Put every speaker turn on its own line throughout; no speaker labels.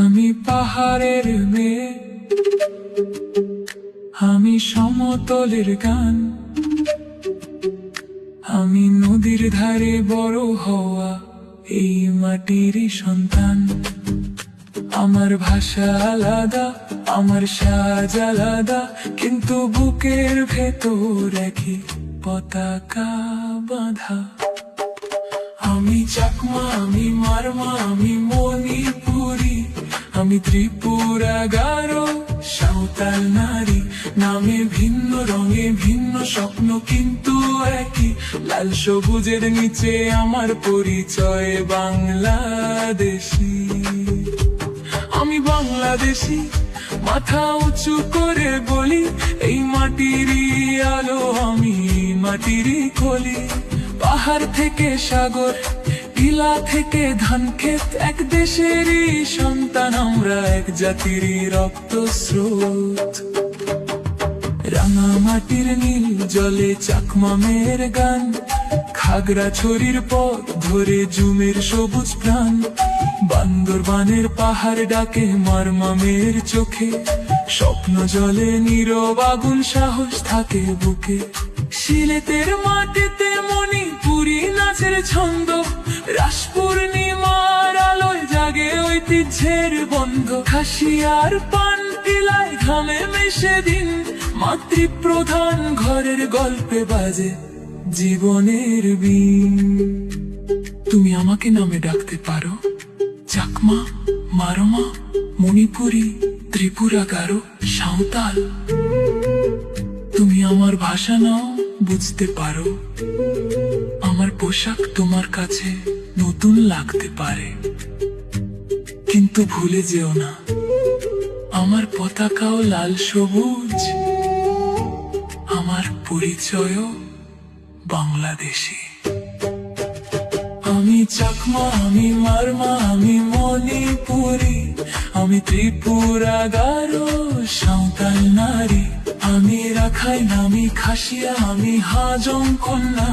আমি পাহাড়ের মেয়ে, আমি সমতলের গান, আমি নদীর ধারে বড় হওয়া এই মাটিরই সন্তান। আমার ভাষা আলাদা, আমার সাজ আলাদা, কিন্তু বুকের ভেতর একই পতাকা বাঁধা। আমি চাকমা, আমি মারমা, আমি মণিপুরি, আমি ত্রিপুরা, গারো, সাঁওতাল নারী। নামে ভিন্ন, রঙে ভিন্ন, স্বপ্ন কিন্তু একই। লাল সবুজের নিচে আমার পরিচয় বাংলাদেশী। আমি বাংলাদেশী, মাথা উঁচু করে বলি, এই মাটিরই আলো, আমি মাটিরই কলি। পাহাড় থেকে সাগর, টিলা থেকে ধান ক্ষেত, এক দেশেরই সন্তান আমরা, এক জাতিরই রক্তস্রোত। রাঙা মাটির নীল জলে চাকমা মেয়ের গান, খাগড়াছড়ির পথ ধরে জুমের সবুজ প্রাণ। বান্দরবানের পাহাড় ডাকে মারমা মেয়ের চোখে, স্বপ্ন জলে নীরব আগুন, সাহস থাকে বুকে। সিলেটের মাটিতে মণিপুরি নাচের ছন্দ, রাস পূর্ণিমার আলোয় জাগে ঐতিহ্যের বন্ধ। খাসিয়ার পান টিলায় ঘামে মেশে দিন, মাতৃপ্রধান ঘরের গল্পে বাজে জীবনের বিন। তুমি আমাকে নামে ডাকতে পারো, চাকমা, মারমা, মণিপুরি, ত্রিপুরা, গারো, সাঁওতাল। তুমি আমার ভাষা নাও, বুঝতে পারো, আমার পোশাক তোমার কাছে নতুন লাগতে পারে, কিন্তু ভুলে যেও না, আমার পতাকাও লাল সবুজ, আমার পরিচয়ও বাংলাদেশী। আমি চাকমা, আমি মারমা, আমি মণিপুরি, আমি ত্রিপুরা, গারো, সাঁওতাল নারী। আমি রাখাইন, আমি খাসিয়া, আমি হাজং কন্যা।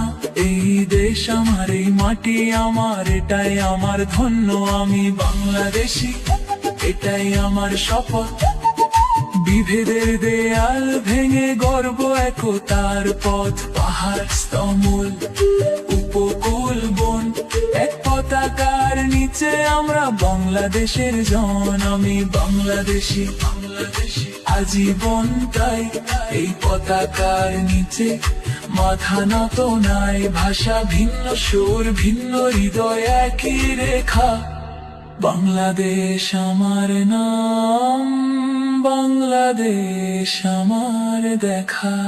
এই দেশ আমার, এই মাটি আমার, এটাই আমার ধন্য। আমি বাংলাদেশী, এটাই আমার শপথ। বিভেদের দেয়াল ভেঙে গর্ব একতার পথ। পাহাড় স্তম্ভল, উপকূল বন, এক পতাকার নিচে আমরা বাংলাদেশের জন। আমি বাংলাদেশী, বাংলাদেশী আজীবন তাই, এই পতাকার নিচে মাথা নত নাই। ভাষা ভিন্ন, সুর ভিন্ন, হৃদয় একই রেখা। বাংলাদেশ আমার নাম, বাংলাদেশ আমার দেখা।